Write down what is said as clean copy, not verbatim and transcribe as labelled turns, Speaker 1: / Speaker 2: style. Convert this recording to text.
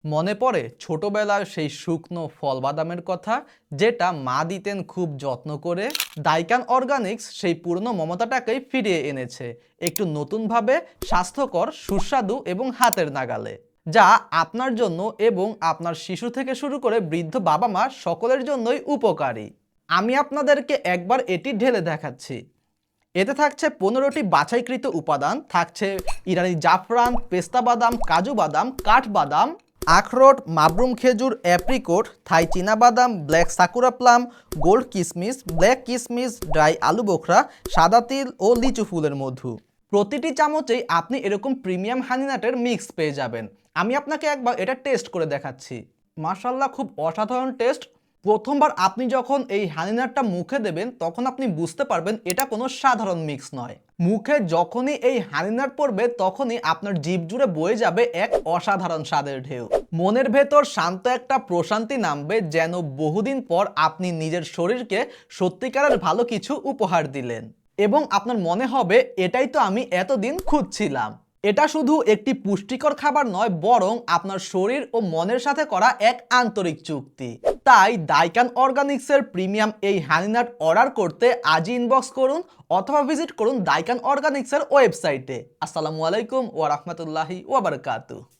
Speaker 1: মনে পড়ে ছোটবেলায় সেই শুকনো ফল বাদামের কথা, যেটা মা দিতেন খুব যত্ন করে। ডাইকান অর্গানিক্স সেই পুরনো মমতাটাকেই ফিরিয়ে এনেছে, একটু নতুনভাবে, স্বাস্থ্যকর, সুস্বাদু এবং হাতের নাগালে, যা আপনার জন্য এবং আপনার শিশু থেকে শুরু করে বৃদ্ধ বাবা মা সকলের জন্যই উপকারী। আমি আপনাদেরকে একবার এটি ঢেলে দেখাচ্ছি। এতে থাকছে 15টি বাছাইকৃত উপাদান, থাকছে ইরানি জাফরান, পেস্তা বাদাম, কাজু বাদাম, কাঠবাদাম, আখরোট, মাবরুম খেজুর, অ্যাপ্রিকোট, থাই চীনাবাদাম, ব্ল্যাক সাকুরা প্লাম, গোল্ড কিশমিশ, ব্ল্যাক কিশমিশ, ড্রাই আলু বোখরা, সাদা তিল ও লিচু ফুলের মধু। প্রতিটি চামচেই আপনি এরকম প্রিমিয়াম হানিনাটের মিক্স পেয়ে যাবেন। আমি আপনাকে একবার এটা টেস্ট করে দেখাচ্ছি। মাশাআল্লাহ, খুব অসাধারণ টেস্ট। প্রথমবার আপনি যখন এই হানিনাটটা মুখে দেবেন তখন আপনি বুঝতে পারবেন এটা কোনো সাধারণ মিক্স নয়। মুখে যখনই এই হানিনাট পড়বে তখনই আপনার জিভ জুড়ে বয়ে যাবে এক অসাধারণ স্বাদের ঢেউ। মনের ভেতর শান্ত একটা প্রশান্তি নামবে, যেন বহুদিন পর আপনি নিজের শরীরকে সত্যিকারের ভালো কিছু উপহার দিলেন এবং আপনার মনে হবে এটাই তো আমি এতদিন খুঁজছিলাম। এটা শুধু একটি পুষ্টিকর খাবার নয়, বরং আপনার শরীর ও মনের সাথে করা এক আন্তরিক চুক্তি। তাই ডাইকান অর্গানিক্সের প্রিমিয়াম এই হানিনাট অর্ডার করতে আজই ইনবক্স করুন অথবা ভিজিট করুন ডাইকান অর্গানিক্সের ওয়েবসাইটে। আসসালামু আলাইকুম ওয়া রাহমাতুল্লাহি ওয়া বারাকাতুহু।